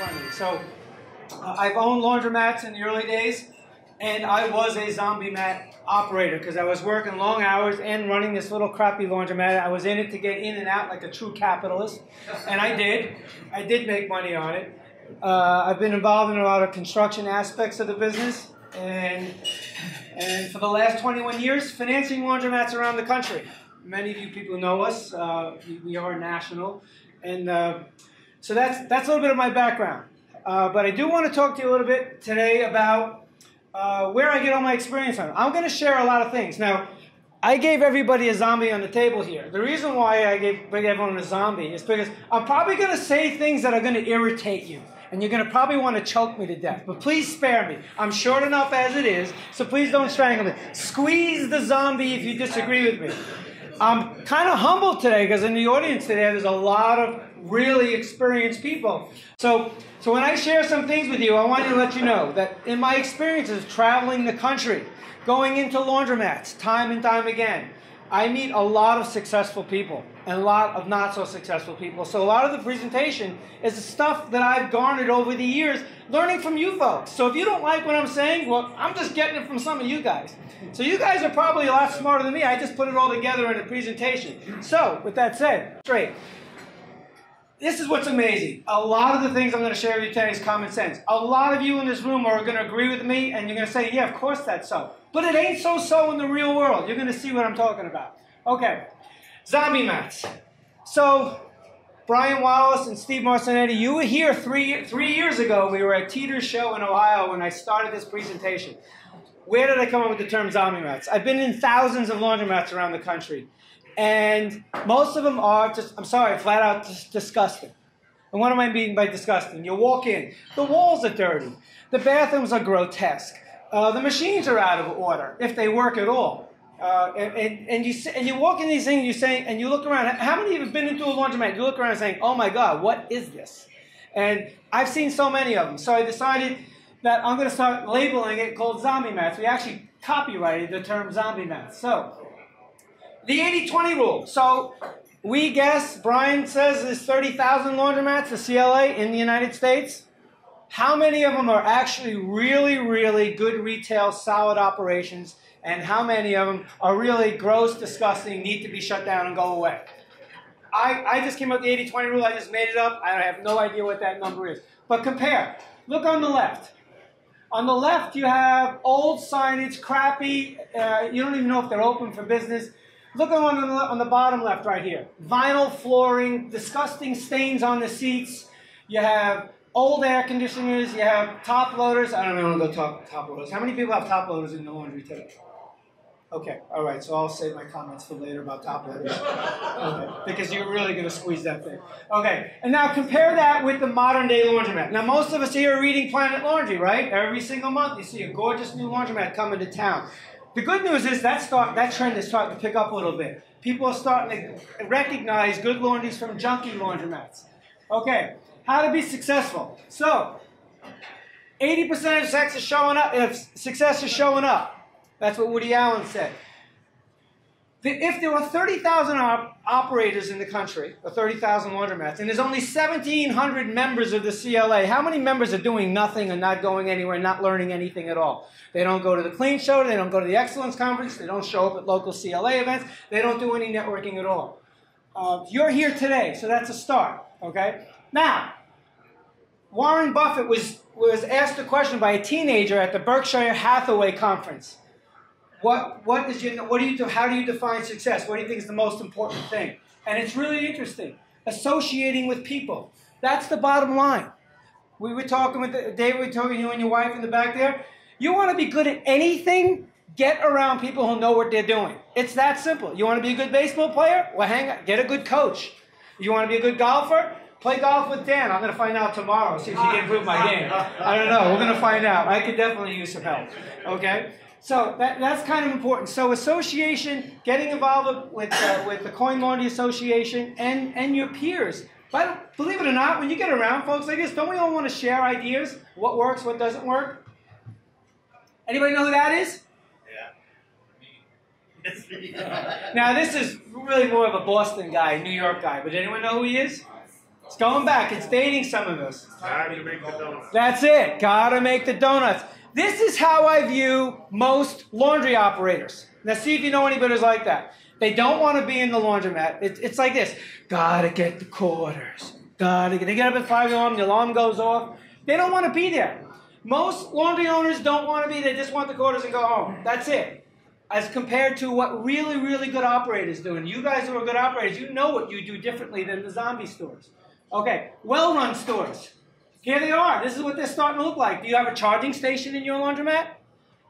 funny. So I've owned laundromats in the early days, and I was a zombie mat operator because I was working long hours and running this little crappy laundromat. I was in it to get in and out like a true capitalist, and I did. I did make money on it. I've been involved in a lot of construction aspects of the business, and for the last 21 years, financing laundromats around the country. Many of you people know us. We are national, and so that's a little bit of my background. But I do want to talk to you a little bit today about where I get all my experience from. I'm going to share a lot of things. Now, I gave everybody a zombie on the table here. The reason why I gave everyone a zombie is because I'm probably going to say things that are going to irritate you. And you're going to probably want to choke me to death. But please spare me. I'm short enough as it is, so please don't strangle me. Squeeze the zombie if you disagree with me. I'm kind of humbled today because in the audience today there's a lot of really experienced people. So when I share some things with you, I want to let you know that in my experiences traveling the country, going into laundromats time and time again, I meet a lot of successful people and a lot of not so successful people. So a lot of the presentation is the stuff that I've garnered over the years, learning from you folks. So if you don't like what I'm saying, well, I'm just getting it from some of you guys. So you guys are probably a lot smarter than me. I just put it all together in a presentation. So with that said, straight. This is what's amazing. A lot of the things I'm going to share with you today is common sense. A lot of you in this room are going to agree with me, and you're going to say, yeah, of course that's so. But it ain't so in the real world. You're going to see what I'm talking about. Okay, zombie mats. So, Brian Wallace and Steve Marcinetti, you were here three years ago. We were at Teeter's show in Ohio when I started this presentation. Where did I come up with the term zombie mats? I've been in thousands of laundromats around the country. And most of them are just, I'm sorry, flat out disgusting. And what am I meaning by disgusting? You walk in, the walls are dirty, the bathrooms are grotesque, the machines are out of order, if they work at all. And you walk in these things, you say, and you look around. How many of you have been into a laundromat? You look around saying, "Oh my God, what is this?" And I've seen so many of them, so I decided that I'm going to start labeling it called zombie mats. We actually copyrighted the term zombie mats. So. The 80-20 rule. So we guess, Brian says there's 30,000 laundromats, the CLA, in the United States. How many of them are actually really, really good retail, solid operations, and how many of them are really gross, disgusting, need to be shut down and go away? I just came up with the 80-20 rule. I just made it up. I have no idea what that number is. But compare. Look on the left. On the left, you have old signage, crappy. You don't even know if they're open for business. Look on the bottom left right here. Vinyl flooring, disgusting stains on the seats. You have old air conditioners. You have top loaders. I don't know the top loaders. How many people have top loaders in the laundry today? Okay, all right, so I'll save my comments for later about top loaders. Okay, because you're really going to squeeze that thing. Okay, and now compare that with the modern day laundromat. Now most of us here are reading Planet Laundry, right? Every single month you see a gorgeous new laundromat coming to town. The good news is that trend is starting to pick up a little bit. People are starting to recognize good laundries from junky laundromats. Okay, how to be successful. So, 80% of success is showing up. That's what Woody Allen said. If there are 30,000 operators in the country, or 30,000 laundromats, and there's only 1,700 members of the CLA, how many members are doing nothing and not going anywhere, not learning anything at all? They don't go to the Clean Show, they don't go to the Excellence Conference, they don't show up at local CLA events, they don't do any networking at all. You're here today, so that's a start, okay? Now, Warren Buffett was asked a question by a teenager at the Berkshire Hathaway conference. How do you define success? What do you think is the most important thing? And it's really interesting. Associating with people. That's the bottom line. We were talking with David, we were talking to you and your wife in the back there. You want to be good at anything, get around people who know what they're doing. It's that simple. You want to be a good baseball player? Well, get a good coach. You want to be a good golfer? Play golf with Dan. I'm going to find out tomorrow, see if he can improve my game. I don't know. We're going to find out. I could definitely use some help. Okay? So that's kind of important. So association, getting involved with the Coin Laundry Association and your peers. But believe it or not, when you get around folks like this, don't we all want to share ideas? What works, what doesn't work? Anybody know who that is? Yeah. Now this is really more of a Boston guy, New York guy. But anyone know who he is? It's going back. It's dating some of us. Gotta make the donuts. That's it. Gotta make the donuts. This is how I view most laundry operators. Now see if you know anybody who's like that. They don't want to be in the laundromat. It's like this. Gotta get the quarters. They get up at 5 a.m. The alarm goes off. They don't want to be there. Most laundry owners don't want to be there. They just want the quarters and go home. That's it. As compared to what really, really good operators do. And you guys who are good operators, you know what you do differently than the zombie stores. Okay, well-run stores. Here they are. This is what they're starting to look like. Do you have a charging station in your laundromat?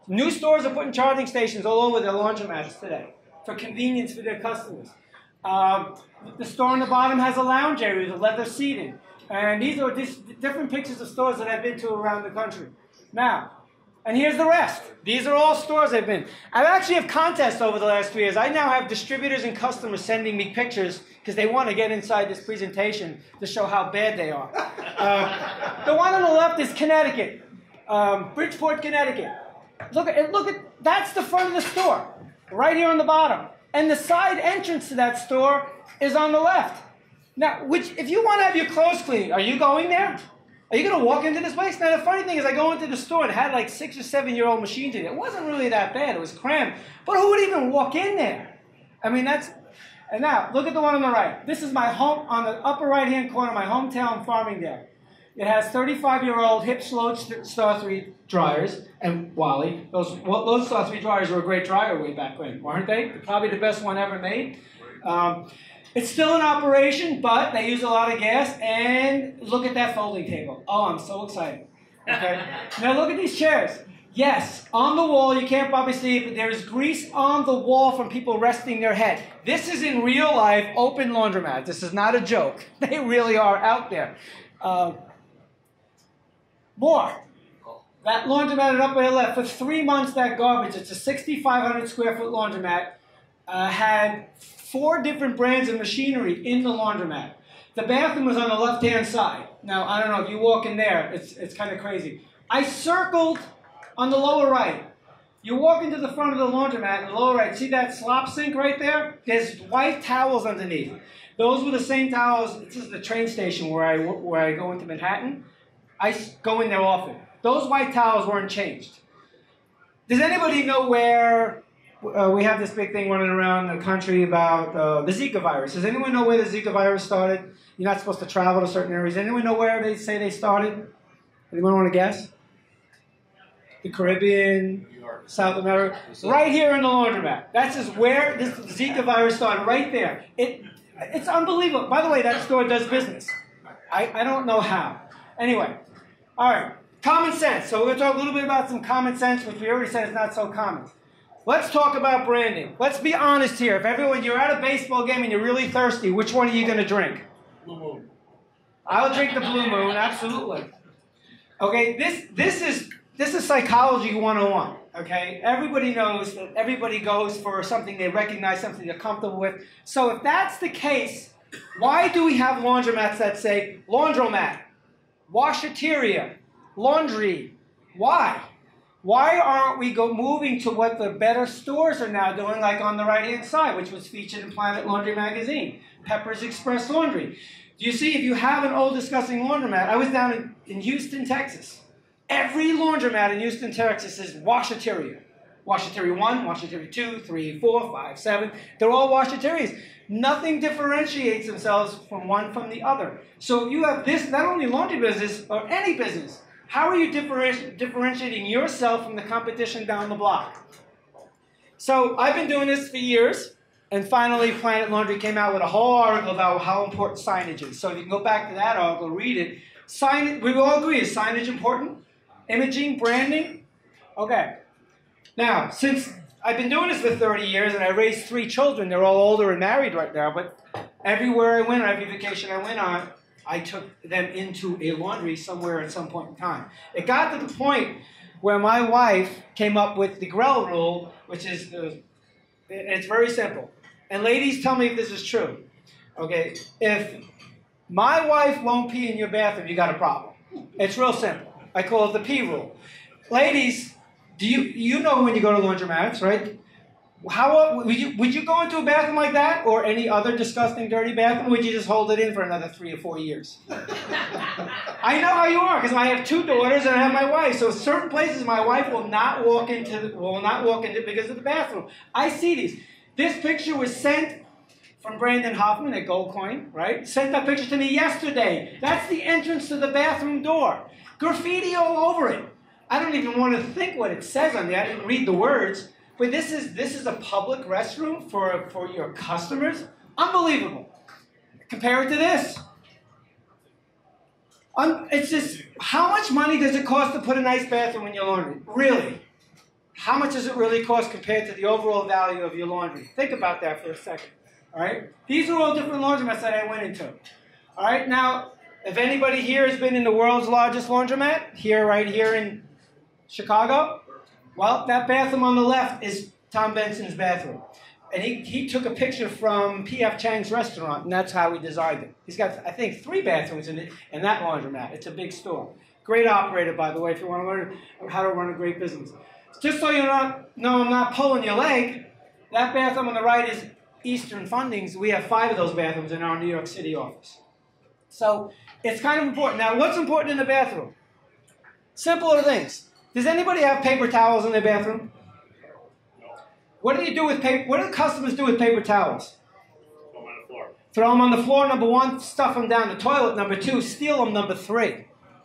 New stores are putting charging stations all over their laundromats today for convenience for their customers. The store on the bottom has a lounge area with leather seating. And these are different pictures of stores that I've been to around the country. Now, and here's the rest. These are all stores I've been. I actually have contests over the last 3 years. I now have distributors and customers sending me pictures because they want to get inside this presentation to show how bad they are. The one on the left is Connecticut, Bridgeport, Connecticut. Look at, that's the front of the store, right here on the bottom. And the side entrance to that store is on the left. Now, if you want to have your clothes cleaned, are you going there? Are you going to walk into this place? Now, the funny thing is I go into the store and it had like 6 or 7-year-old machines in it. It wasn't really that bad. It was crammed. But who would even walk in there? I mean, and now, look at the one on the right. This is my home, on the upper right-hand corner, my hometown, Farmingdale. It has 35-year-old hip Slow Star 3 dryers. And Wally, those Star 3 dryers were a great dryer way back when, weren't they? Probably the best one ever made. It's still in operation, but they use a lot of gas. And look at that folding table. Oh, I'm so excited. Okay. Now look at these chairs. Yes, on the wall, you can't probably see it, but there's grease on the wall from people resting their head. This is in real life open laundromat. This is not a joke. They really are out there. More. That laundromat up on the left, for 3 months, that garbage, it's a 6,500 square foot laundromat, had 4 different brands of machinery in the laundromat. The bathroom was on the left-hand side. Now, I don't know, if you walk in there, it's kind of crazy. I circled on the lower right. You walk into the front of the laundromat, in the lower right, see that slop sink right there? There's white towels underneath. Those were the same towels. This is the train station where I go into Manhattan. I go in there often. Those white towels weren't changed. Does anybody know where we have this big thing running around the country about the Zika virus? Does anyone know where the Zika virus started? You're not supposed to travel to certain areas. Anyone know where they say they started? Anyone want to guess? The Caribbean, South America, right here in the laundromat. That's just where this Zika virus started, right there. It's unbelievable. By the way, that store does business. I don't know how. Anyway, all right, common sense. So we're going to talk a little bit about some common sense, which we already said is not so common. Let's talk about branding. Let's be honest here. If you're at a baseball game and you're really thirsty, which one are you going to drink? Blue Moon. I'll drink the Blue Moon, absolutely. Okay, this is psychology 101, okay? Everybody knows that everybody goes for something they recognize, something they're comfortable with. So if that's the case, why do we have laundromats that say laundromat, washateria, laundry? Why? Why aren't we moving to what the better stores are now doing, like on the right-hand side, which was featured in Planet Laundry magazine, Pepper's Express Laundry? Do you see, if you have an old disgusting laundromat, I was down in Houston, Texas. Every laundromat in Houston, Texas is washateria. Washateria 1, washateria 2, 3, 4, 5, 7. They're all washaterias. Nothing differentiates themselves from one from the other. So if you have this, not only laundry business, or any business, how are you differentiating yourself from the competition down the block? So I've been doing this for years, and finally Planet Laundry came out with a whole article about how important signage is. So if you can go back to that article, read it. We all agree, is signage important? Imaging, branding? Okay. Now, since I've been doing this for 30 years and I raised 3 children, they're all older and married right now, but everywhere I went, or every vacation I went on, I took them into a laundry somewhere at some point in time. It got to the point where my wife came up with the Grell rule, which is, it's very simple. And ladies, tell me if this is true. Okay, if my wife won't pee in your bathroom, you got a problem. It's real simple. I call it the pee rule. Ladies, you know when you go to laundromats, right? Would you go into a bathroom like that or any other disgusting, dirty bathroom? Or would you just hold it in for another 3 or 4 years? I know how you are because I have 2 daughters and I have my wife. So certain places my wife will not walk into because of the bathroom. I see these. This picture was sent from Brandon Hoffman at Gold Coin, right? Sent that picture to me yesterday. That's the entrance to the bathroom door. Graffiti all over it. I don't even want to think what it says on there. I didn't read the words. But this is a public restroom for your customers? Unbelievable. Compare it to this. It's just, how much money does it cost to put a nice bathroom in your laundry? Really? How much does it really cost compared to the overall value of your laundry? Think about that for a second. All right? These are all different laundromats that I went into. All right? Now, if anybody here has been in the world's largest laundromat, right here in Chicago, well, that bathroom on the left is Tom Benson's bathroom. And he took a picture from P.F. Chang's restaurant, and that's how he designed it. He's got, I think, 3 bathrooms in that laundromat. It's a big store. Great operator, by the way, if you want to learn how to run a great business. Just so you know I'm not pulling your leg, that bathroom on the right is Eastern Fundings. We have 5 of those bathrooms in our New York City office. So it's kind of important. Now, what's important in the bathroom? Simpler things. Does anybody have paper towels in their bathroom? What do you do with paper? What do the customers do with paper towels? Throw them on the floor. Throw them on the floor, number 1. Stuff them down the toilet, number 2. Steal them, number 3.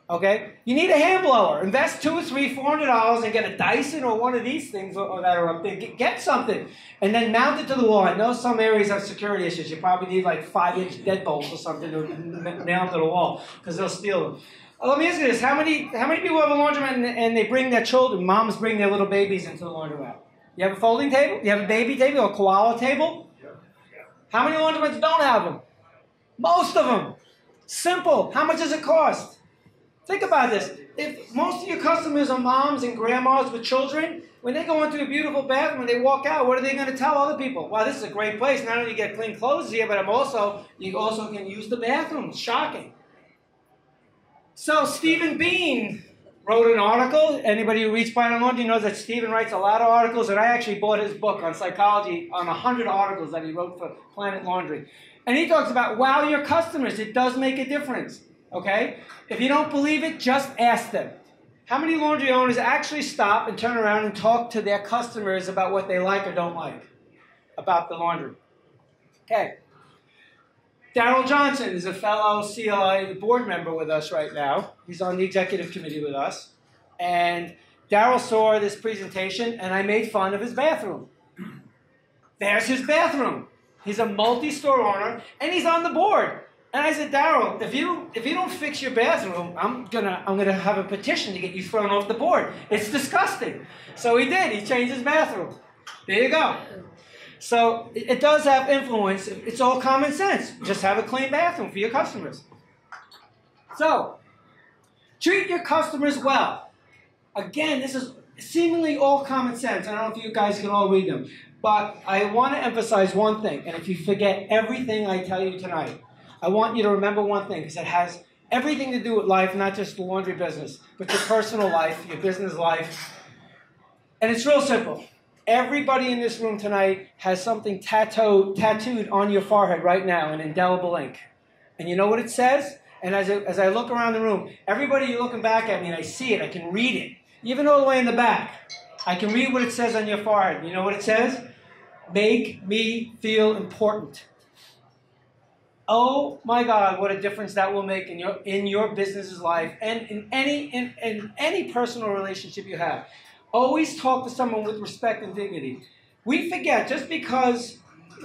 Okay? You need a hand blower. Invest $200, $300, $400 and get a Dyson or one of these things that are up there. Get something. And then mount it to the wall. I know some areas have security issues. You probably need like 5-inch deadbolts or something to nail them to the wall because they'll steal them. Let me ask you this. How many people have a laundromat and they bring their children, moms bring their little babies into the laundromat? You have a folding table? You have a baby table or a koala table? How many laundromats don't have them? Most of them. Simple. How much does it cost? Think about this. If most of your customers are moms and grandmas with children, when they go into a beautiful bathroom and they walk out, what are they going to tell other people? Wow, this is a great place. Not only do you get clean clothes here, but you also can use the bathroom. Shocking. So Stephen Bean wrote an article. Anybody who reads Planet Laundry knows that Stephen writes a lot of articles, and I actually bought his book on psychology on 100 articles that he wrote for Planet Laundry. And he talks about, wow, your customers, it does make a difference, okay? If you don't believe it, just ask them. How many laundry owners actually stop and turn around and talk to their customers about what they like or don't like about the laundry? Okay. Darrell Johnson is a fellow CLA board member with us right now. He's on the executive committee with us. And Darrell saw this presentation, and I made fun of his bathroom. There's his bathroom. He's a multi-store owner, and he's on the board. And I said, Darrell, if you don't fix your bathroom, I'm gonna have a petition to get you thrown off the board. It's disgusting. So he did. He changed his bathroom. There you go. So it does have influence. It's all common sense. Just have a clean bathroom for your customers. So treat your customers well. Again, this is seemingly all common sense. I don't know if you guys can all read them. But I want to emphasize one thing. And if you forget everything I tell you tonight, I want you to remember one thing, because it has everything to do with life, not just the laundry business, but your personal life, your business life. And it's real simple. Everybody in this room tonight has something tattooed on your forehead right now in indelible ink. And you know what it says? And as I look around the room, everybody, you're looking back at me, and I see it. I can read it. Even all the way in the back. I can read what it says on your forehead. You know what it says? Make me feel important. Oh my God, what a difference that will make in your business's life and in any personal relationship you have. Always talk to someone with respect and dignity. We forget, just because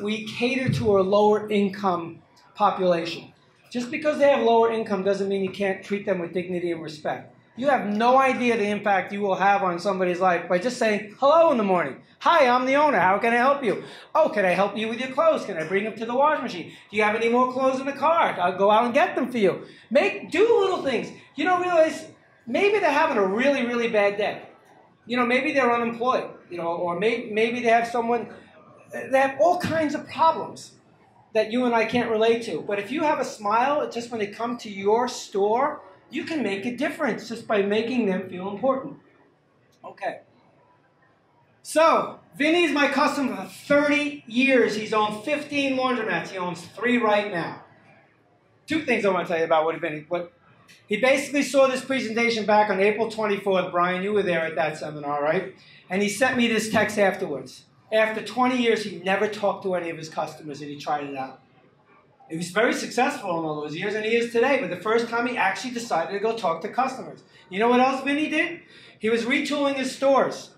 we cater to a lower income population, just because they have lower income doesn't mean you can't treat them with dignity and respect. You have no idea the impact you will have on somebody's life by just saying hello in the morning. Hi, I'm the owner. How can I help you? Oh, can I help you with your clothes? Can I bring them to the washing machine? Do you have any more clothes in the car? I'll go out and get them for you. Do little things. You don't realize maybe they're having a really, really bad day. You know, maybe they're unemployed. You know, or maybe they have they have all kinds of problems that you and I can't relate to. But if you have a smile, just when they come to your store, you can make a difference just by making them feel important. Okay. So, Vinny's my customer for 30 years. He's owned 15 laundromats. He owns 3 right now. 2 things I want to tell you about what Vinny. He basically saw this presentation back on April 24th. Brian, you were there at that seminar, right? And he sent me this text afterwards. After 20 years, he never talked to any of his customers, and he tried it out. He was very successful in all those years, and he is today. But the first time, he actually decided to go talk to customers. You know what else Vinny did? He was retooling his stores.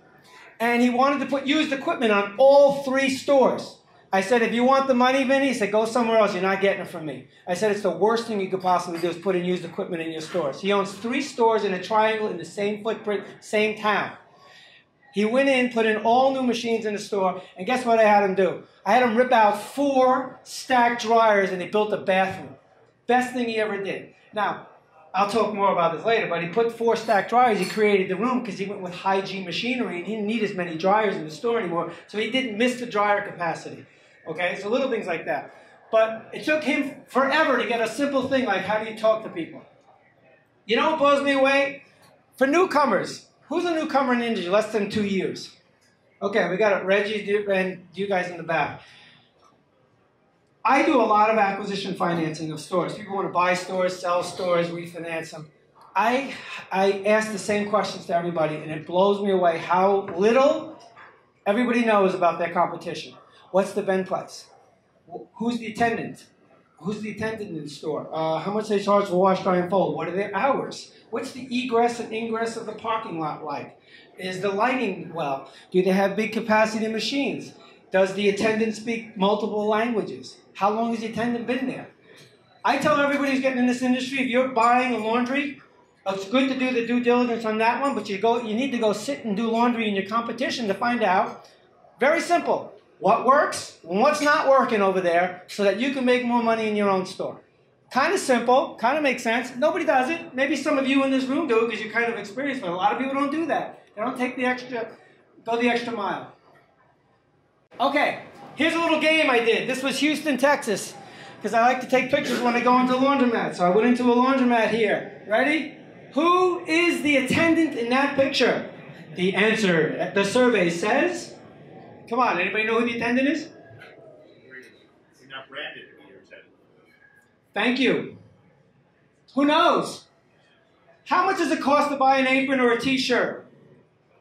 And he wanted to put used equipment on all 3 stores. I said, if you want the money, Vinny, he said, go somewhere else. You're not getting it from me. I said, it's the worst thing you could possibly do is put in used equipment in your stores. He owns 3 stores in a triangle in the same footprint, same town. He went in, put in all new machines in the store, and guess what I had him do? I had him rip out 4 stacked dryers, and he built a bathroom. Best thing he ever did. Now, I'll talk more about this later, but he put 4 stacked dryers. He created the room because he went with hygiene machinery, and he didn't need as many dryers in the store anymore, so he didn't miss the dryer capacity. Okay, so little things like that. But it took him forever to get a simple thing like how do you talk to people. You know what blows me away? For newcomers, who's a newcomer in the industry? Less than 2 years. Okay, we got Reggie and you guys in the back. I do a lot of acquisition financing of stores. People want to buy stores, sell stores, refinance them. I ask the same questions to everybody, and it blows me away how little everybody knows about their competition. What's the vend price? Who's the attendant? Who's the attendant in the store? How much they charge for wash, dry, and fold? What are their hours? What's the egress and ingress of the parking lot like? Is the lighting well? Do they have big capacity machines? Does the attendant speak multiple languages? How long has the attendant been there? I tell everybody who's getting in this industry, if you're buying a laundry, it's good to do the due diligence on that one, but you need to go sit and do laundry in your competition to find out. Very simple. What works and what's not working over there so that you can make more money in your own store. Kind of simple, kind of makes sense. Nobody does it. Maybe some of you in this room do because you're kind of experienced, but a lot of people don't do that. They don't take the extra, go the extra mile. Okay, here's a little game I did. This was Houston, Texas, because I like to take pictures when I go into a laundromat. So I went into a laundromat here. Ready? Who is the attendant in that picture? The answer, the survey says... Come on, anybody know who the attendant is? You're not branded to be your attendant. Thank you. Who knows? How much does it cost to buy an apron or a t-shirt?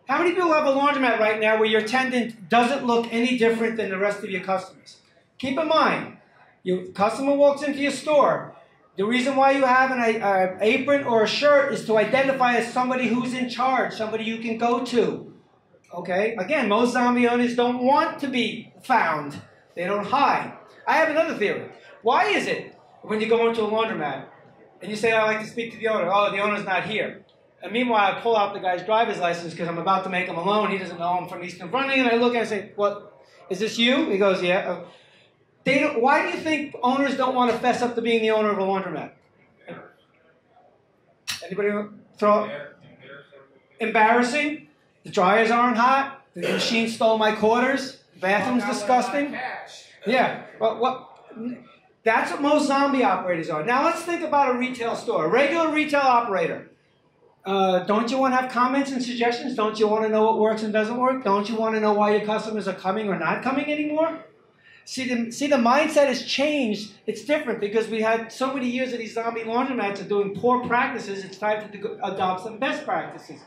How many people have a laundromat right now where your attendant doesn't look any different than the rest of your customers? Keep in mind, your customer walks into your store. The reason why you have an apron or a shirt is to identify as somebody who's in charge, somebody you can go to. Okay? Again, most zombie owners don't want to be found. They don't hide. I have another theory. Why is it when you go into a laundromat and you say, I'd like to speak to the owner, oh, the owner's not here. And meanwhile, I pull out the guy's driver's license because I'm about to make him a loan. He doesn't know I'm from Eastern Fronting. And I look at him and say, what, is this you? He goes, yeah. Why do you think owners don't want to fess up to being the owner of a laundromat? Anybody throw up? Embarrassing? The dryers aren't hot. The machine stole my quarters. The bathroom's disgusting. Yeah. That's what most zombie operators are. Now let's think about a retail store. A regular retail operator. Don't you want to have comments and suggestions? Don't you want to know what works and doesn't work? Don't you want to know why your customers are coming or not coming anymore? See, the mindset has changed. It's different because we had so many years of these zombie laundromats are doing poor practices. It's time to adopt some best practices.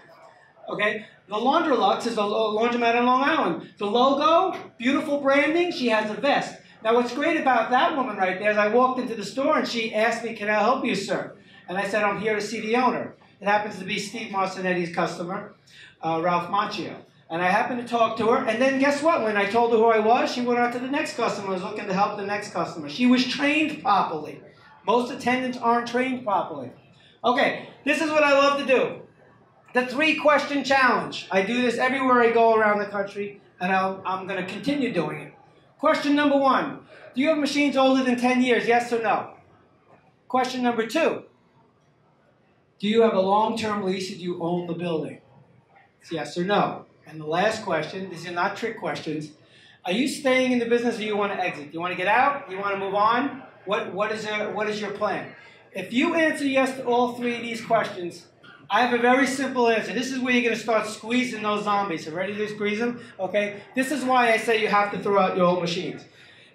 Okay? The Laundrolux is a laundromat in Long Island. The logo, beautiful branding, she has a vest. Now what's great about that woman right there is I walked into the store and she asked me, can I help you, sir? And I said, I'm here to see the owner. It happens to be Steve Marcinetti's customer, Ralph Macchio. And I happened to talk to her, and then guess what? When I told her who I was, she went on to the next customer, was looking to help the next customer. She was trained properly. Most attendants aren't trained properly. Okay, this is what I love to do. The 3-question challenge. I do this everywhere I go around the country, and I'm going to continue doing it. Question number 1. Do you have machines older than 10 years, yes or no? Question number 2. Do you have a long-term lease and you own the building? It's yes or no. And the last question, these are not trick questions. Are you staying in the business or you want to exit? You want to get out? You want to move on? What is your plan? If you answer yes to all 3 of these questions, I have a very simple answer. This is where you're going to start squeezing those zombies. So ready to squeeze them? Okay? This is why I say you have to throw out your old machines.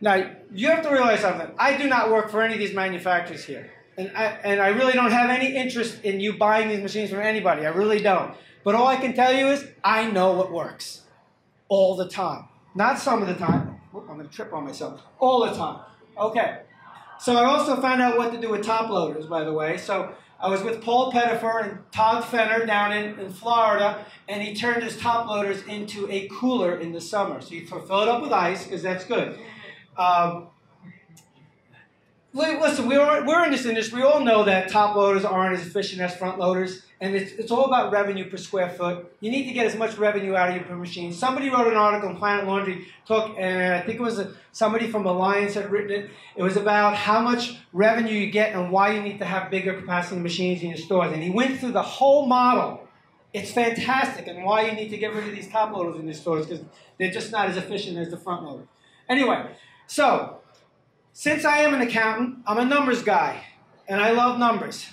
Now, you have to realize something. I do not work for any of these manufacturers here. And I really don't have any interest in you buying these machines from anybody. I really don't. But all I can tell you is I know what works. All the time. Not some of the time. Oop, I'm going to trip on myself. All the time. Okay. So I also found out what to do with top loaders, by the way. So I was with Paul Pettifer and Todd Fenner down in Florida, and he turned his top loaders into a cooler in the summer. So you fill it up with ice, because that's good. Listen, we're in this industry. We all know that top loaders aren't as efficient as front loaders, and it's all about revenue per square foot. You need to get as much revenue out of your per machine. Somebody wrote an article in Planet Laundry, and I think it was somebody from Alliance had written it. It was about how much revenue you get and why you need to have bigger capacity machines in your stores. And he went through the whole model. It's fantastic, and why you need to get rid of these top loaders in your stores, because they're just not as efficient as the front loader. Anyway, so since I am an accountant, I'm a numbers guy, and I love numbers.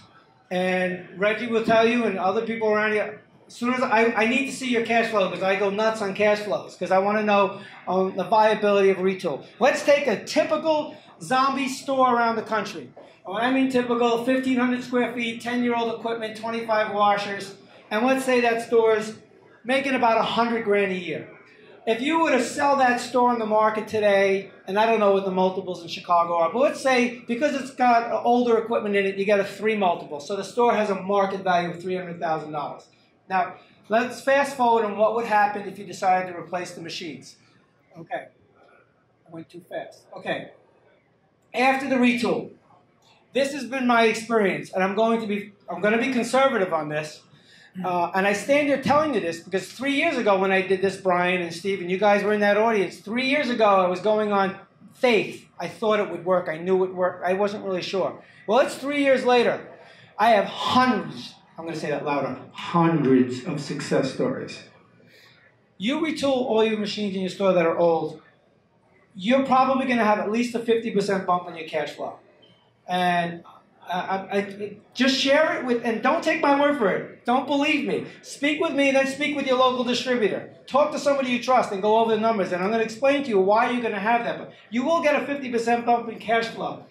And Reggie will tell you, and other people around here, as soon as I need to see your cash flow, because I go nuts on cash flows, because I want to know the viability of retool. Let's take a typical zombie store around the country. And when I mean typical, 1,500 square feet, 10-year-old equipment, 25 washers, and let's say that store's making about 100 grand a year. If you were to sell that store in the market today, and I don't know what the multiples in Chicago are, but let's say because it's got older equipment in it, you get a 3 multiple. So the store has a market value of $300,000. Now, let's fast forward on what would happen if you decided to replace the machines. Okay. I went too fast. Okay. After the retool, this has been my experience, and I'm going to be conservative on this. And I stand here telling you this because 3 years ago when I did this, Brian and Steve, and you guys were in that audience, 3 years ago I was going on faith. I thought it would work. I knew it would work. I wasn't really sure. Well, it's 3 years later. I have hundreds, I'm going to say that louder, hundreds of success stories. You retool all your machines in your store that are old, you're probably going to have at least a 50% bump in your cash flow. And just share it with, and don't take my word for it. Don't believe me. Speak with me, then speak with your local distributor. Talk to somebody you trust and go over the numbers. And I'm going to explain to you why you're going to have that. But you will get a 50% bump in cash flow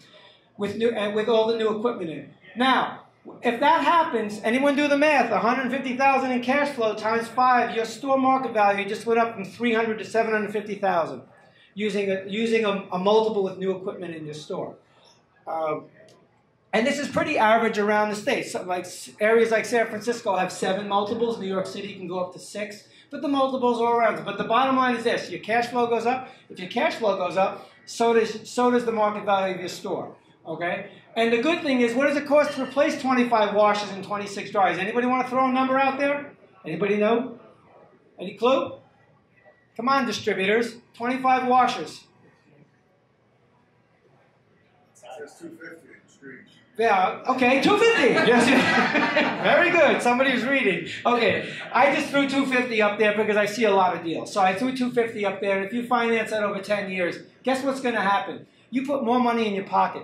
with all the new equipment in it. Now, if that happens, anyone do the math? $150,000 in cash flow times 5, your store market value just went up from $300,000 to $750,000 using a multiple with new equipment in your store. And this is pretty average around the state. So like areas like San Francisco have 7 multiples. New York City can go up to 6. But the multiples are around. But the bottom line is this. Your cash flow goes up. If your cash flow goes up, so does the market value of your store. Okay? And the good thing is, what does it cost to replace 25 washers and 26 dryers? Anybody want to throw a number out there? Anybody know? Any clue? Come on, distributors. 25 washers. It's 250 in the streets. Yeah, okay, 250. Yes. Very good. Somebody's reading. Okay, I just threw 250 up there because I see a lot of deals. So I threw 250 up there. If you finance that over 10 years, guess what's going to happen? You put more money in your pocket.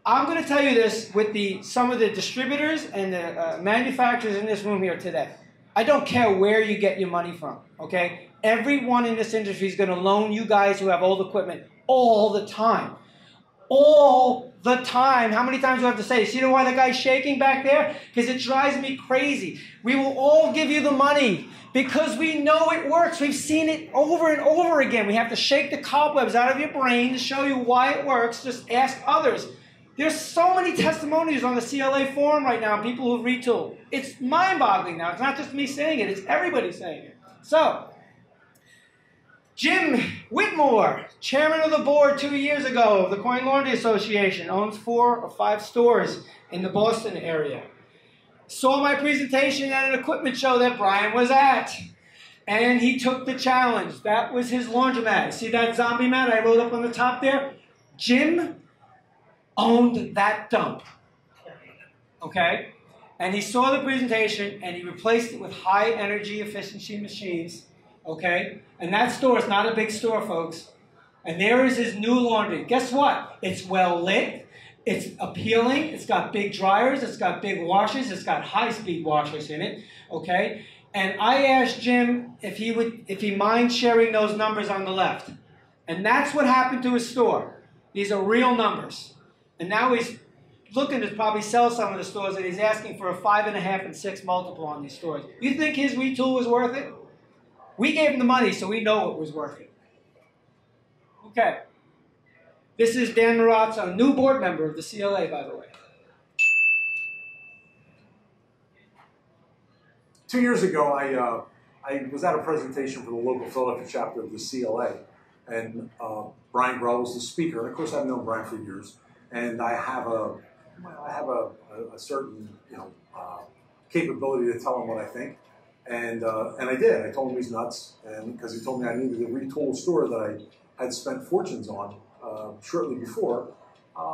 I'm going to tell you this with some of the distributors and the manufacturers in this room here today. I don't care where you get your money from, okay? Everyone in this industry is going to loan you guys who have old equipment all the time. All the time. How many times do I have to say, see why the guy's shaking back there? Because it drives me crazy. We will all give you the money because we know it works. We've seen it over and over again. We have to shake the cobwebs out of your brain to show you why it works. Just ask others. There's so many testimonials on the CLA forum right now, people who retool. It's mind-boggling now. It's not just me saying it. It's everybody saying it. So, Jim Whitmore, chairman of the board 2 years ago of the Coin Laundry Association, owns 4 or 5 stores in the Boston area. Saw my presentation at an equipment show that Brian was at. And he took the challenge. That was his laundromat. See that zombie mat I wrote up on the top there? Jim owned that dump. Okay? And he saw the presentation and he replaced it with high energy efficiency machines. Okay? And that store is not a big store, folks. And there is his new laundry. Guess what? It's well lit. It's appealing. It's got big dryers. It's got big washers. It's got high-speed washers in it. Okay. And I asked Jim if he minds sharing those numbers on the left. And that's what happened to his store. These are real numbers. And now he's looking to probably sell some of the stores, and he's asking for a 5.5 and 6 multiple on these stores. You think his retool was worth it? We gave him the money, so we know it was worth it. Okay. This is Dan Marazzo, a new board member of the CLA, by the way. 2 years ago, I was at a presentation for the local Philadelphia chapter of the CLA, and Brian Grell was the speaker. And of course, I've known Brian for years, and I have a certain capability to tell him what I think, and I did. I told him he's nuts, and because he told me I needed to retool a store that I had spent fortunes on shortly before,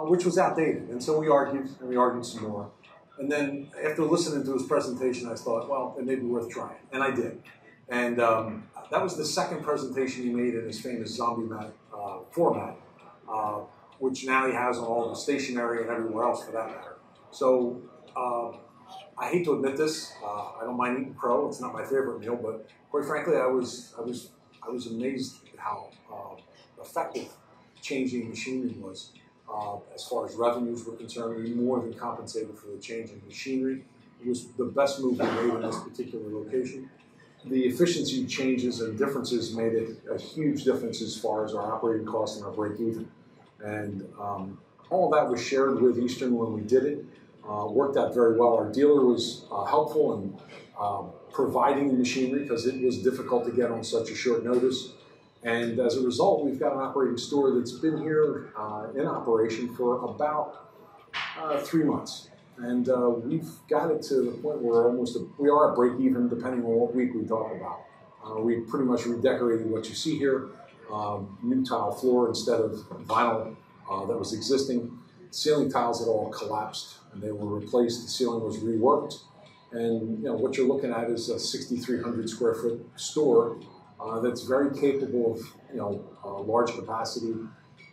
which was outdated. And so we argued some more. And then after listening to his presentation, I thought, well, it may be worth trying. And I did. And that was the second presentation he made in his famous zombie mat format, which now he has on all the stationery and everywhere else for that matter. So I hate to admit this. I don't mind eating crow. It's not my favorite meal, but quite frankly, I was amazed at how effective changing machinery was. As far as revenues were concerned, we more than compensated for the change in machinery. It was the best move we made in this particular location. The efficiency changes and differences made it a huge difference as far as our operating costs and our break-even. And all of that was shared with Eastern when we did it. Worked out very well. Our dealer was helpful in providing the machinery because it was difficult to get on such a short notice. And as a result, we've got an operating store that's been here in operation for about 3 months. And we've got it to the point where we are at break even depending on what week we talk about. We pretty much redecorated what you see here. New tile floor instead of vinyl that was existing. Ceiling tiles had all collapsed and they were replaced. The ceiling was reworked. And what you're looking at is a 6,300 square foot store that's very capable of large capacity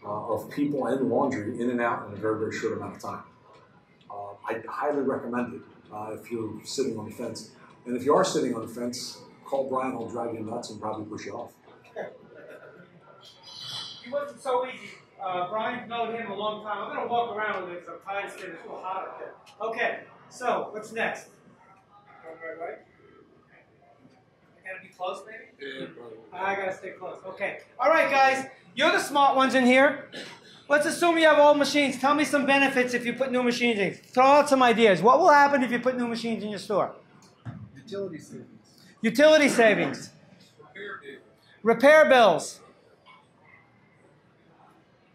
of people and laundry in and out in a very, very short amount of time. I highly recommend it if you're sitting on the fence. And if you are sitting on the fence, call Brian, he'll drive you nuts and probably push you off. He wasn't so easy. Brian's known him a long time. I'm going to walk around with it because I'm tired of staying. It's a little hot up there. Okay, so what's next? Right? I got to be close, maybe? Yeah, probably. I got to stay close. Okay. All right, guys. You're the smart ones in here. Let's assume you have old machines. Tell me some benefits if you put new machines in. Throw out some ideas. What will happen if you put new machines in your store? Utility savings. Utility savings. Repair bills. Repair bills.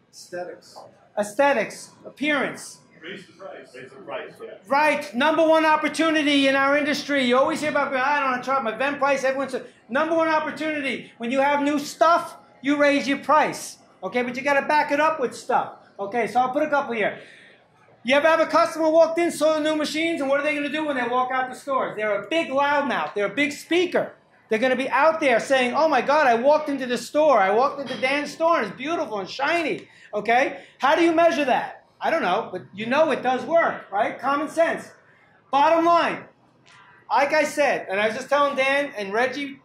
Aesthetics. Aesthetics. Appearance. Raise the price. Raise the price, yeah. Right. Number one opportunity in our industry. You always hear about, I don't want to charge my vent price. Everyone's number one opportunity. When you have new stuff, you raise your price. Okay, but you got to back it up with stuff. Okay, so I'll put a couple here. You ever have a customer walked in, saw the new machines, and what are they going to do when they walk out the stores? They're a big loudmouth. They're a big speaker. They're going to be out there saying, oh my God, I walked into the store. I walked into Dan's store, and it's beautiful and shiny. Okay, how do you measure that? I don't know, but you know it does work, right? Common sense. Bottom line, like I said, and I was just telling Dan and Reggie,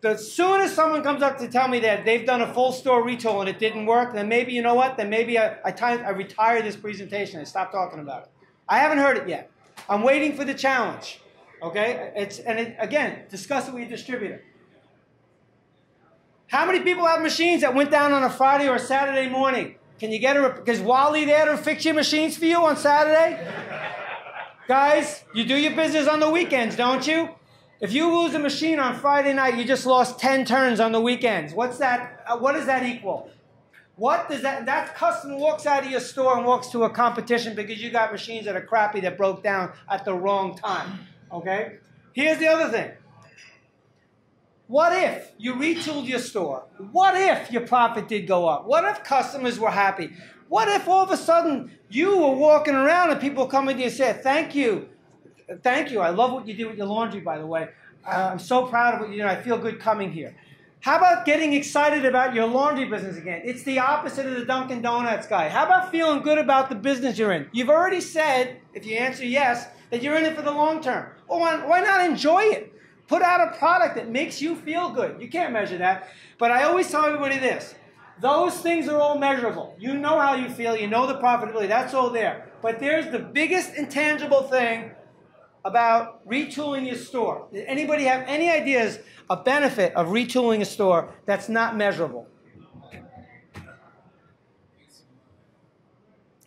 as soon as someone comes up to tell me that they've done a full store retool and it didn't work, then maybe, you know what, then maybe I retire this presentation and stop talking about it. I haven't heard it yet. I'm waiting for the challenge, okay? Again, discuss it with your distributor. How many people have machines that went down on a Friday or a Saturday morning? Can you get is Wally there to fix your machines for you on Saturday? Guys, you do your business on the weekends, don't you? If you lose a machine on Friday night, you just lost 10 turns on the weekends. What's that? What does that equal? What does that customer walks out of your store and walks to a competition because you got machines that are crappy that broke down at the wrong time. Okay? Here's the other thing. What if you retooled your store? What if your profit did go up? What if customers were happy? What if all of a sudden you were walking around and people come to you and say, thank you. Thank you. I love what you do with your laundry, by the way. I'm so proud of what you do. I feel good coming here. How about getting excited about your laundry business again? It's the opposite of the Dunkin' Donuts guy. How about feeling good about the business you're in? You've already said, if you answer yes, that you're in it for the long term. Well, why not enjoy it? Put out a product that makes you feel good. You can't measure that. But I always tell everybody this. Those things are all measurable. You know how you feel. You know the profitability. That's all there. But there's the biggest intangible thing about retooling your store. Does anybody have any ideas a benefit of retooling a store that's not measurable?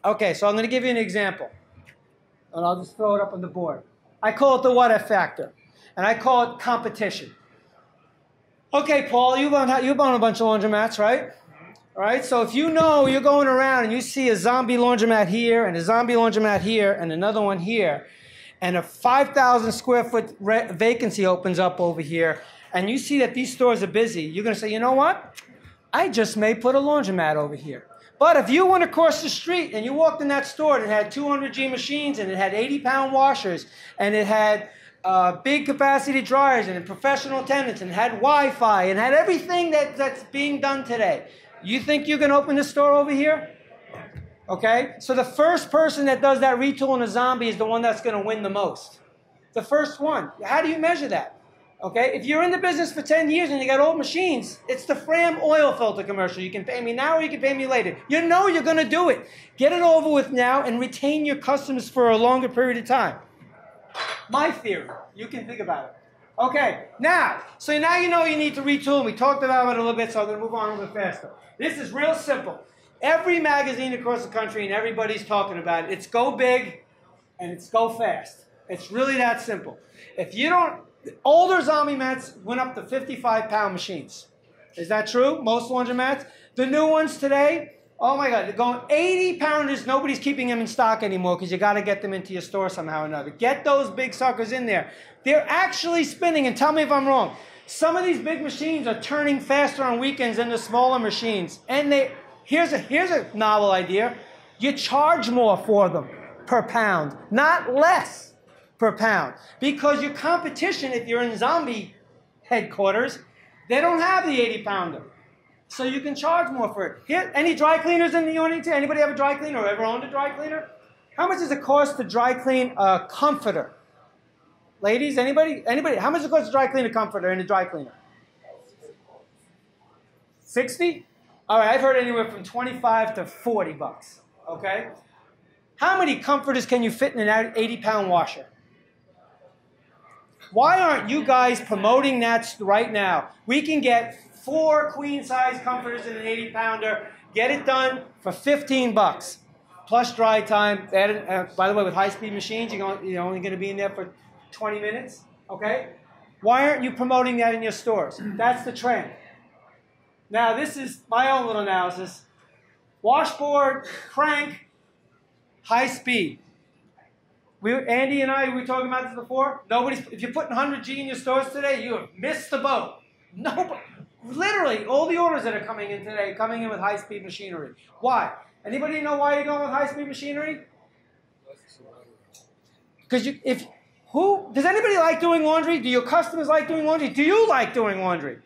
Okay, so I'm going to give you an example. And I'll just throw it up on the board. I call it the what if factor. And I call it competition. Okay, Paul, you own a bunch of laundromats, right? All right, so if you know you're going around and you see a zombie laundromat here and a zombie laundromat here and another one here, and a 5,000 square foot vacancy opens up over here, and you see that these stores are busy, you're going to say, you know what? I just may put a laundromat over here. But if you went across the street and you walked in that store and it had 200G machines and it had 80-pound washers and it had big capacity dryers and professional attendants and had Wi-Fi and had everything that's being done today, you think you can open the store over here? Okay? So the first person that does that retool in a zombie is the one that's going to win the most. The first one. How do you measure that? Okay? If you're in the business for 10 years and you got old machines, it's the Fram oil filter commercial. You can pay me now or you can pay me later. You know you're going to do it. Get it over with now and retain your customers for a longer period of time. My theory. You can think about it. Okay, now you know you need to retool. We talked about it a little bit, so I'm going to move on a little bit faster. This is real simple. Every magazine across the country, and everybody's talking about it, it's go big and it's go fast. It's really that simple. If you don't, older zombie mats went up to 55-pound machines. Is that true? Most laundromats? The new ones today, oh my God, they're going 80-pounders. Nobody's keeping them in stock anymore because you got to get them into your store somehow or another. Get those big suckers in there. They're actually spinning, and tell me if I'm wrong. Some of these big machines are turning faster on weekends than the smaller machines. And here's a novel idea. You charge more for them per pound, not less per pound. Because your competition, if you're in zombie headquarters, they don't have the 80-pounder. So you can charge more for it. Here, any dry cleaners in the audience? Anybody have a dry cleaner or ever owned a dry cleaner? How much does it cost to dry clean a comforter? Ladies, anybody? How much does it cost to dry clean a comforter in a dry cleaner? 60? All right, I've heard anywhere from 25 to 40 bucks. Okay? How many comforters can you fit in an 80-pound washer? Why aren't you guys promoting that right now? We can get 4 queen-size comforters in an 80-pounder. Get it done for 15 bucks. Plus dry time. By the way, with high-speed machines, you're only going to be in there for 20 minutes. Okay? Why aren't you promoting that in your stores? That's the trend. Now, this is my own little analysis. Washboard, crank, high speed. Andy and I, we were talking about this before. If you're putting 100G in your stores today, you have missed the boat. Nobody. Literally, all the orders that are coming in today, coming in with high-speed machinery. Why? Anybody know why you're going with high-speed machinery? Because does anybody like doing laundry? Do your customers like doing laundry? Do you like doing laundry?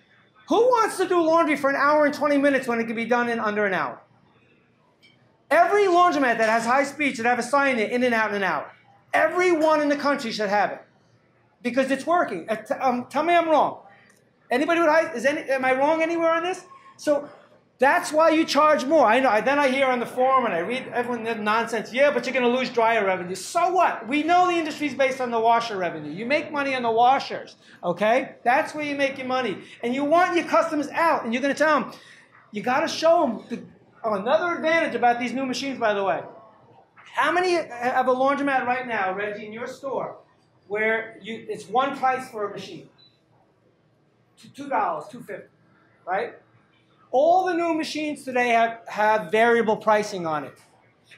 Who wants to do laundry for an hour and 20 minutes when it can be done in under an hour? Every laundromat that has high speed should have a sign there, in and out in an hour. Every one in the country should have it. Because it's working. Tell me I'm wrong. Anybody with am I wrong anywhere on this? So that's why you charge more. I know. Then I hear on the forum and I read everyone nonsense. Yeah, but you're going to lose dryer revenue. So what? We know the industry's based on the washer revenue. You make money on the washers. Okay? That's where you make your money. And you want your customers out. And you're going to tell them, you got to show them. Another advantage about these new machines, by the way. How many have a laundromat right now, Reggie, in your store, where it's one price for a machine? $2, $2.50, right? All the new machines today have variable pricing on it.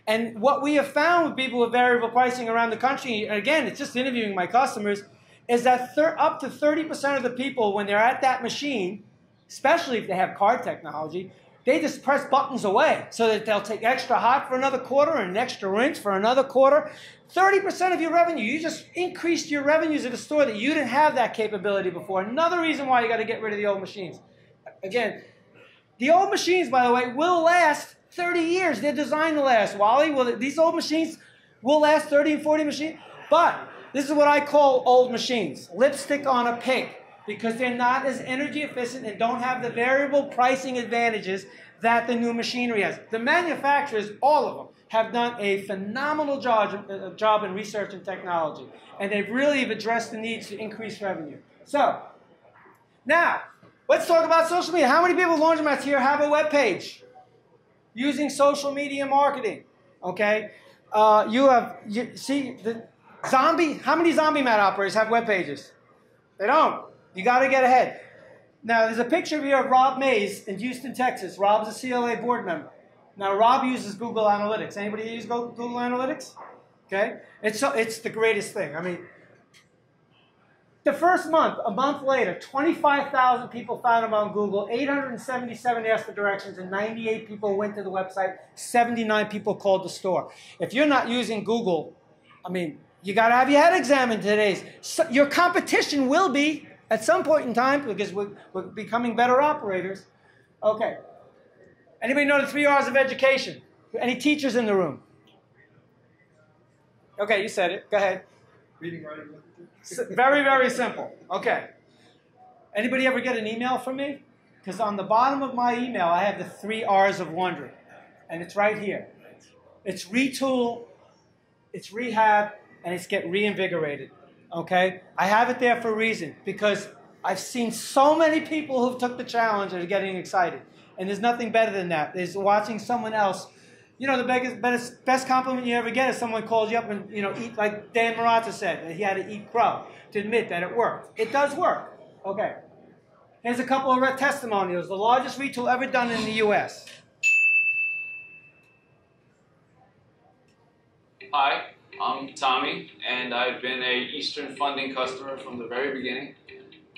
And what we have found with people with variable pricing around the country, and again, it's just interviewing my customers, is that up to 30% of the people, when they're at that machine, especially if they have card technology, they just press buttons away so that they'll take extra hot for another quarter and an extra rinse for another quarter. 30% of your revenue. You just increased your revenues at a store that you didn't have that capability before. Another reason why you got to get rid of the old machines. again, the old machines, by the way, will last 30 years. They're designed to last, Wally. Well, these old machines will last 30 and 40 machines. But this is what I call old machines. Lipstick on a pig. Because they're not as energy efficient and don't have the variable pricing advantages that the new machinery has. The manufacturers, all of them, have done a phenomenal job in research and technology. And they've really addressed the needs to increase revenue. So, now, let's talk about social media. How many people at Laundromats here have a web page using social media marketing? Okay? How many zombie mat operators have web pages? They don't. You got to get ahead. Now, there's a picture here of Rob Mays in Houston, Texas. Rob's a CLA board member. Now, Rob uses Google Analytics. Anybody use Google Analytics? Okay? It's the greatest thing. I mean, the first month, a month later, 25,000 people found him on Google, 877 asked for directions, and 98 people went to the website, 79 people called the store. If you're not using Google, I mean, you got to have your head examined today. So your competition will be at some point in time, because we're becoming better operators. Okay. Anybody know the 3 R's of education? Any teachers in the room? Okay, you said it. Go ahead. Reading, writing, literature. Very, very simple. Okay. Anybody ever get an email from me? Because on the bottom of my email, I have the 3 R's of laundry. And it's right here. It's retool, it's rehab, and it's get reinvigorated. Okay? I have it there for a reason, because I've seen so many people who've took the challenge and are getting excited. And there's nothing better than that. There's watching someone else. You know, the best compliment you ever get is someone calls you up and, eat, like Dan Morata said, that he had to eat crow to admit that it worked. It does work. Okay. Here's a couple of testimonials. The largest retool ever done in the U.S. Hi, I'm Tommy, and I've been a Eastern Funding customer from the very beginning.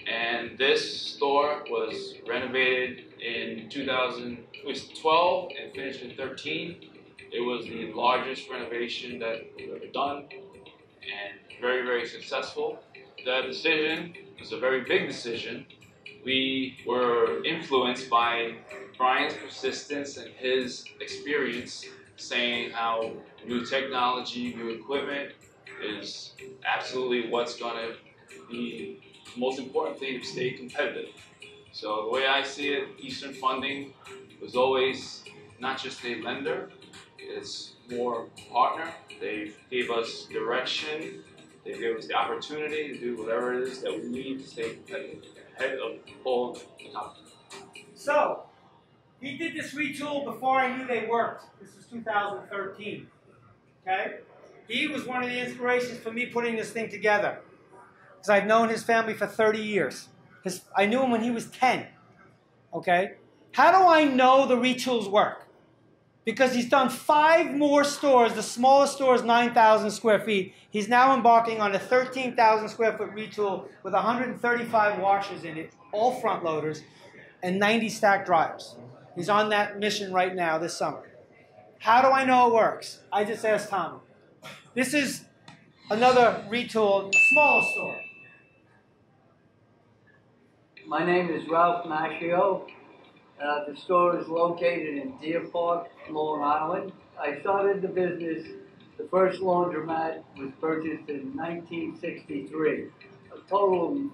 And this store was renovated in 2012 and finished in 2013. It was the largest renovation that we've ever done, and very, very successful. The decision was a very big decision. We were influenced by Brian's persistence and his experience, saying how new technology, new equipment is absolutely what's going to be the most important thing to stay competitive. So the way I see it, Eastern Funding was always not just a lender, it's more a partner. They gave us direction, they gave us the opportunity to do whatever it is that we need to stay competitive, ahead of all the competition. So, he did this retool before I knew they worked. This was 2013. Okay? He was one of the inspirations for me putting this thing together. Because I've known his family for 30 years. I knew him when he was 10. Okay? How do I know the retools work? Because he's done 5 more stores. The smallest store is 9,000 square feet. He's now embarking on a 13,000 square foot retool with 135 washers in it, all front loaders, and 90 stack dryers. He's on that mission right now this summer. How do I know it works? I just asked Tommy. This is another retool, a smaller store. My name is Ralph Macchio. The store is located in Deer Park, Long Island. I started the business, the first laundromat was purchased in 1963. A total,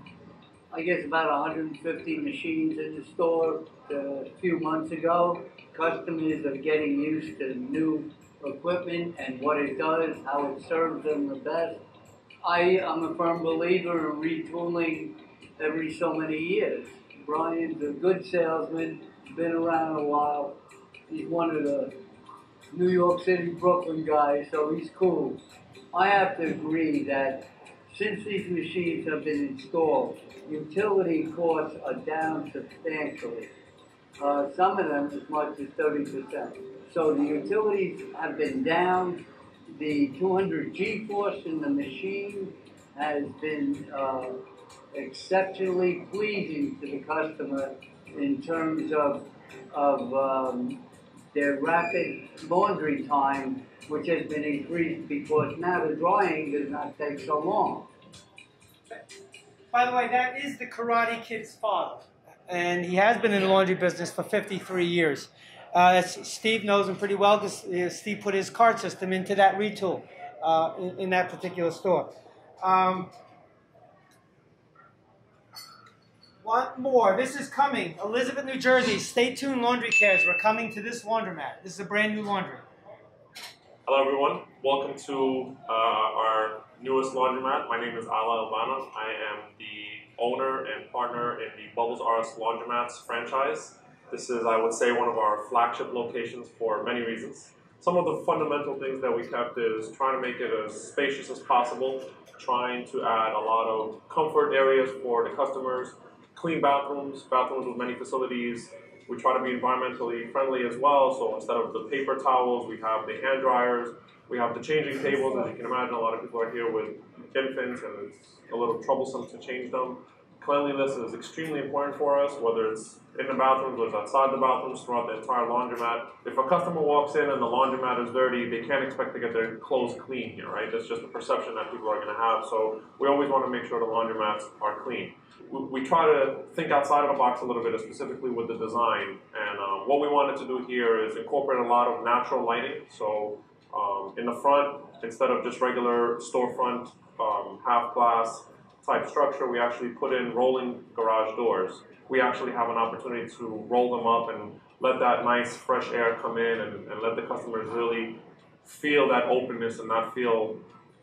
I guess, about 150 machines in the store. A few months ago, customers are getting used to new equipment and what it does, how it serves them the best. I am a firm believer in retooling every so many years. Brian's a good salesman, been around a while. He's one of the New York City, Brooklyn guys, so he's cool. I have to agree that since these machines have been installed, utility costs are down substantially. Some of them as much as 30%. So the utilities have been down. The 200 G-force in the machine has been exceptionally pleasing to the customer in terms of their rapid laundry time, which has been increased because now the drying does not take so long. By the way, that is the Karate Kid's father. and he has been in the laundry business for 53 years. Steve knows him pretty well because Steve put his cart system into that retool in that particular store. One more. This is coming. Elizabeth, New Jersey. Stay tuned, Laundry Cares. We're coming to this laundromat. This is a brand new laundry. Hello, everyone. Welcome to our newest laundromat. My name is ILCLA. I am the owner and partner in the Bubbles R Us Laundromats franchise. This is, I would say, one of our flagship locations for many reasons. Some of the fundamental things that we kept is trying to make it as spacious as possible, trying to add a lot of comfort areas for the customers, clean bathrooms with many facilities. We try to be environmentally friendly as well, so instead of the paper towels, we have the hand dryers, we have the changing tables. As you can imagine, a lot of people are here with infants and it's a little troublesome to change them. Cleanliness is extremely important for us, whether it's in the bathrooms or it's outside the bathrooms, throughout the entire laundromat. If a customer walks in and the laundromat is dirty, they can't expect to get their clothes clean here, right? That's just a perception that people are going to have, so we always want to make sure the laundromats are clean. We try to think outside of the box a little bit, specifically with the design, and what we wanted to do here is incorporate a lot of natural lighting. So in the front, instead of just regular storefront half glass type structure, we actually put in rolling garage doors. We actually have an opportunity to roll them up and let that nice fresh air come in and let the customers really feel that openness and not feel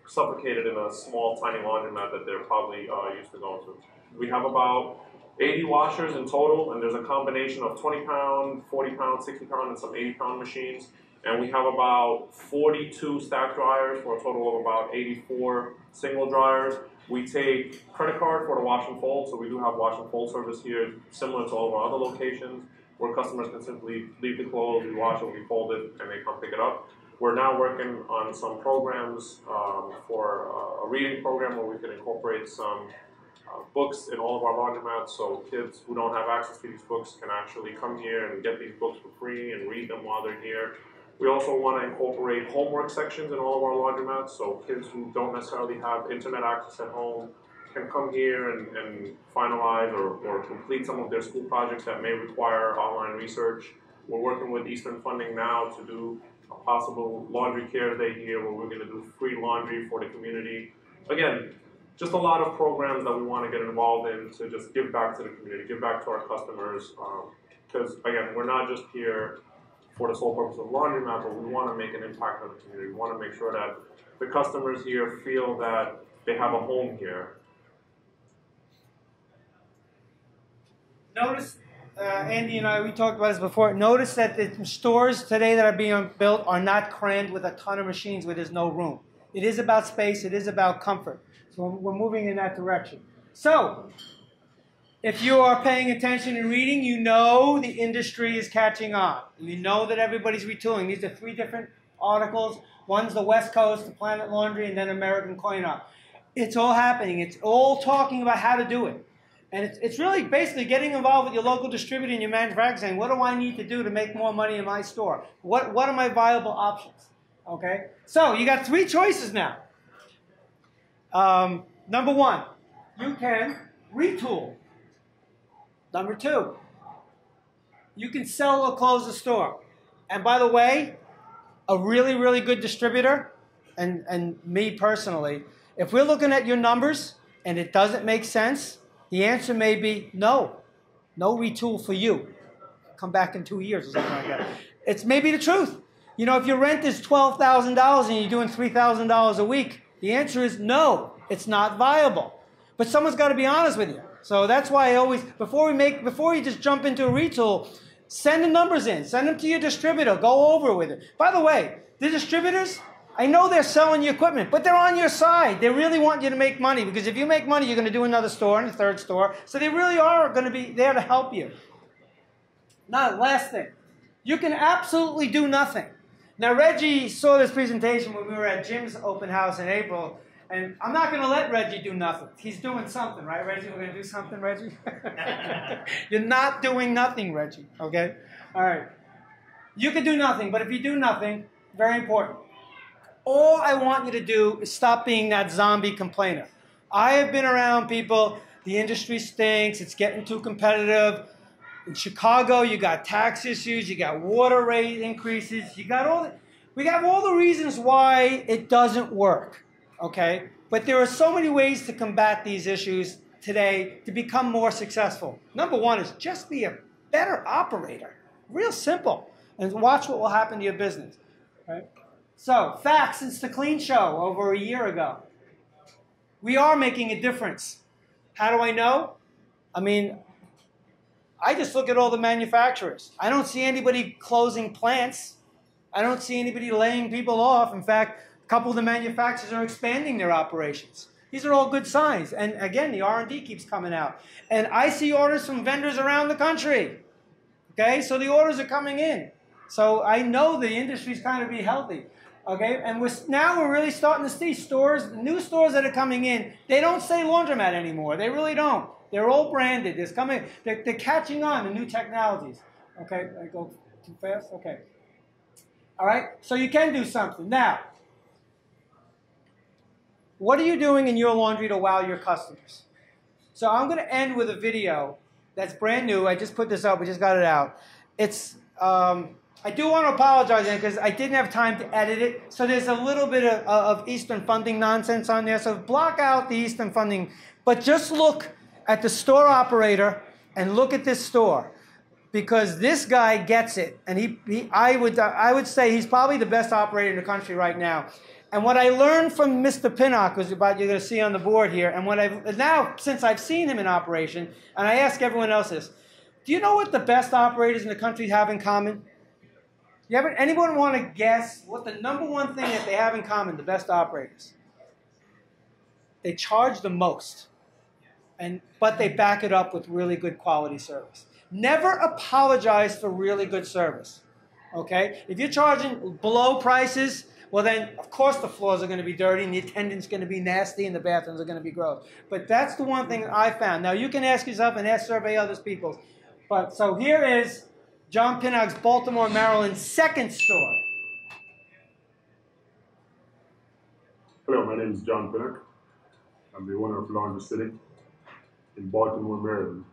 suffocated in a small, tiny laundromat that they're probably used to going to. We have about 80 washers in total, and there's a combination of 20-pound, 40-pound, 60-pound, and some 80-pound machines. And we have about 42 stack dryers for a total of about 84 single dryers. We take credit card for the wash and fold, so we do have wash and fold service here, similar to all of our other locations, where customers can simply leave the clothes, we wash it, we fold it, and they come pick it up. We're now working on some programs for a reading program where we can incorporate some books in all of our laundromats, so kids who don't have access to these books can actually come here and get these books for free and read them while they're here. We also want to incorporate homework sections in all of our laundromats, so kids who don't necessarily have internet access at home can come here and finalize or complete some of their school projects that may require online research. We're working with Eastern Funding now to do a possible laundry care day here where we're going to do free laundry for the community. Again, just a lot of programs that we want to get involved in to just give back to the community, give back to our customers, because again, we're not just here for the sole purpose of laundromat, but we want to make an impact on the community. We want to make sure that the customers here feel that they have a home here. Notice, Andy and I, we talked about this before, notice that the stores today that are being built are not crammed with a ton of machines where there's no room. It is about space, it is about comfort. So we're moving in that direction. So, if you are paying attention and reading, you know the industry is catching on. You know that everybody's retooling. These are 3 different articles. One's the West Coast, the Planet Laundry, and then American Cleanup. It's all happening. It's all talking about how to do it. And it's really basically getting involved with your local distributor and your manufacturer, saying, what do I need to do to make more money in my store? What are my viable options? Okay? So you got 3 choices now. Number 1, you can retool. Number 2, you can sell or close the store. And by the way, a really, really good distributor, and me personally, if we're looking at your numbers and it doesn't make sense, the answer may be no. No retool for you. Come back in 2 years or something like that. It's maybe the truth. You know, if your rent is $12,000 and you're doing $3,000 a week, the answer is no. It's not viable. But someone's got to be honest with you. So that's why I always, before you just jump into a retool, send the numbers in. Send them to your distributor. Go over with it. By the way, the distributors, I know they're selling you equipment, but they're on your side. They really want you to make money, because if you make money, you're going to do another store and a third store. So they really are going to be there to help you. Now, last thing. You can absolutely do nothing. Now, Reggie saw this presentation when we were at Jim's open house in April, and I'm not going to let Reggie do nothing. He's doing something, right, Reggie? We're going to do something, Reggie? You're not doing nothing, Reggie, okay? All right. You can do nothing, but if you do nothing, very important. All I want you to do is stop being that zombie complainer. I have been around people, the industry stinks, it's getting too competitive. In Chicago, you got tax issues, you got water rate increases, we have all the reasons why it doesn't work, okay? But there are so many ways to combat these issues today to become more successful. Number one is just be a better operator. Real simple. And watch what will happen to your business. Right? So, facts since the Clean Show over a year ago. We are making a difference. How do I know? I mean, I just look at all the manufacturers. I don't see anybody closing plants. I don't see anybody laying people off. In fact, a couple of the manufacturers are expanding their operations. These are all good signs. And again, the R&D keeps coming out. And I see orders from vendors around the country. Okay, so the orders are coming in. So I know the industry's kind of be healthy. Okay, and now we're really starting to see stores, new stores that are coming in. They don't say laundromat anymore. They really don't. They're all branded. They're catching on to new technologies. Okay, I go too fast? Okay. All right, so you can do something. Now, what are you doing in your laundry to wow your customers? So I'm going to end with a video that's brand new. I just put this up. We just got it out. It's, I do want to apologize because I didn't have time to edit it. So there's a little bit of Eastern funding nonsense on there. So block out the Eastern funding. But just look at the store operator and look at this store. Because this guy gets it, and I would say he's probably the best operator in the country right now. And what I learned from Mr. Pinnock was about, you're going to see on the board here, and now since I've seen him in operation, and I ask everyone else this, do you know what the best operators in the country have in common? Anyone want to guess what the number one thing that they have in common, the best operators? They charge the most, but they back it up with really good quality service. Never apologize for really good service, okay? If you're charging below prices, well then, of course the floors are going to be dirty and the attendant's going to be nasty and the bathrooms are going to be gross. But that's the one thing I found. Now you can ask yourself and survey other people. But so here is John Pinnock's Baltimore, Maryland second store. Hello, my name is John Pinnock. I'm the owner of Laundry City in Baltimore, Maryland.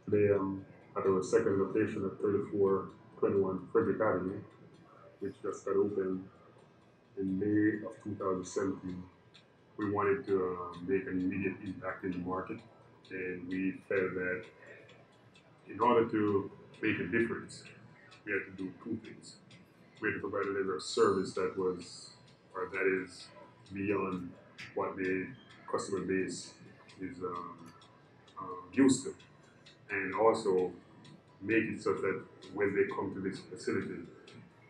Today I'm at our second location at 3421 Frederick Avenue, which just got opened in May of 2017. We wanted to make an immediate impact in the market, and we felt that in order to make a difference, we had to do two things. We had to provide a level of service that is beyond what the customer base is used to, and also make it such that when they come to this facility,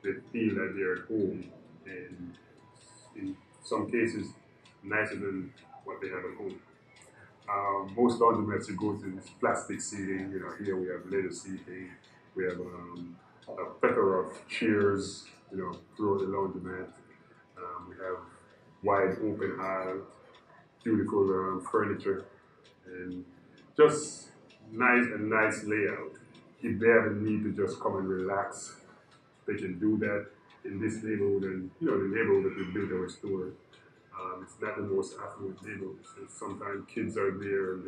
they feel that they're at home, and in some cases, nicer than what they have at home. Most laundromats, you go to this plastic seating. Here we have leather seating. We have a plethora of chairs, throughout the laundromat. We have wide open aisle, beautiful furniture, and just nice layout. If they have a need to just come and relax, they can do that in this neighborhood, and the neighborhood that we built our store. It's not the most affluent neighborhood. So sometimes kids are there and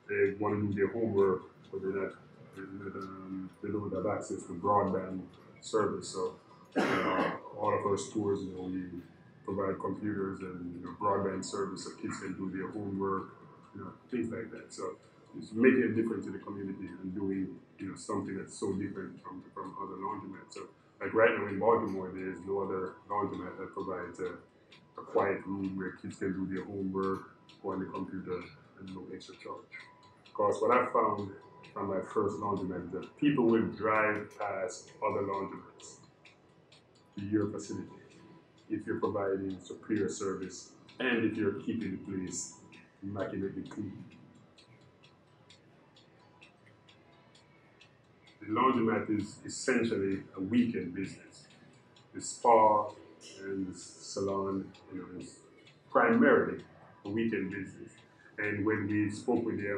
they want to do their homework, but they don't have access to broadband service. So all of our stores, we provide computers and broadband service so kids can do their homework, things like that. So it's making a difference in the community and doing something that's so different from other laundromats. So like right now in Baltimore, there is no other laundromat that provides a quiet room where kids can do their homework, go on the computer, and no extra charge. Because what I found from my first laundromat is that people will drive past other laundromats to your facility if you're providing superior service and if you're keeping the place immaculately clean. The laundromat is essentially a weekend business. The spa and the salon, is primarily a weekend business. And when we spoke with the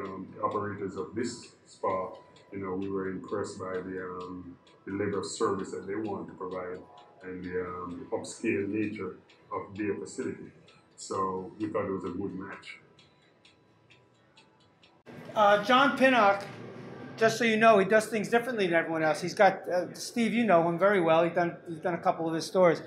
operators of this spa, we were impressed by the level of service that they want to provide and the upscale nature of their facility. So we thought it was a good match. John Pinnock just so you know, he does things differently than everyone else. He's got, Steve, you know him very well. He's done a couple of his stores.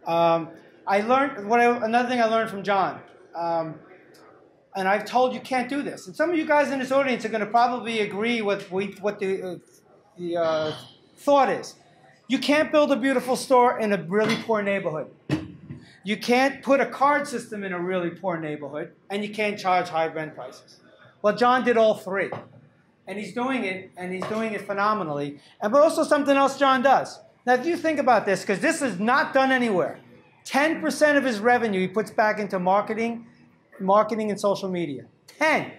I learned, another thing I learned from John, and I've told you can't do this. And some of you guys in this audience are going to probably agree with what the thought is. You can't build a beautiful store in a really poor neighborhood. You can't put a card system in a really poor neighborhood, and you can't charge high rent prices. Well, John did all three, and he's doing it phenomenally. But also something else John does. Now, if you think about this, because this is not done anywhere, 10% of his revenue he puts back into marketing and social media. 10.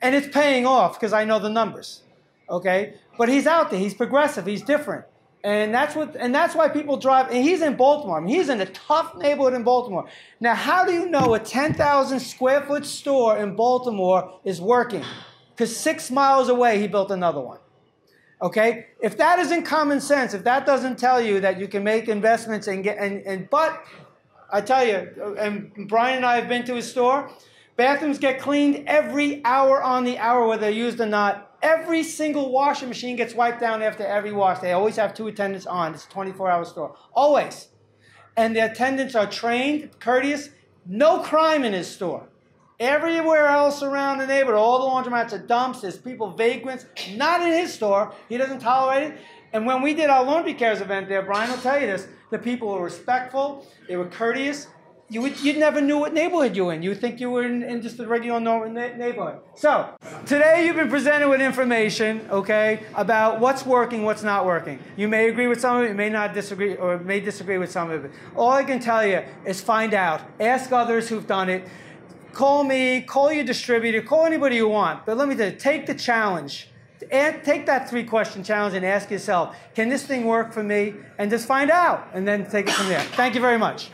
And it's paying off because I know the numbers. Okay? But he's out there. He's progressive. He's different. And that's why people drive. And he's in Baltimore. I mean, he's in a tough neighborhood in Baltimore. Now, how do you know a 10,000 square foot store in Baltimore is working? Because 6 miles away, he built another one. Okay? If that isn't common sense, if that doesn't tell you that you can make investments but I tell you, and Brian and I have been to his store, bathrooms get cleaned every hour on the hour, whether they're used or not. Every single washing machine gets wiped down after every wash. They always have 2 attendants on. It's a 24-hour store. Always. And the attendants are trained, courteous. No crime in his store. Everywhere else around the neighborhood, all the laundromats are dumps. There's people, vagrants. Not in his store. He doesn't tolerate it. And when we did our Laundry Cares event there, Brian will tell you this, the people were respectful. They were courteous. You never knew what neighborhood you were in. You would think you were in just a regular normal neighborhood. So, today you've been presented with information, okay, about what's working, what's not working. You may agree with some of it, you may not disagree, or may disagree with some of it. All I can tell you is find out. Ask others who've done it. Call me, call your distributor, call anybody you want. But let me tell you, take the challenge. Take that 3-question challenge and ask yourself, can this thing work for me? And just find out, and then take it from there. Thank you very much.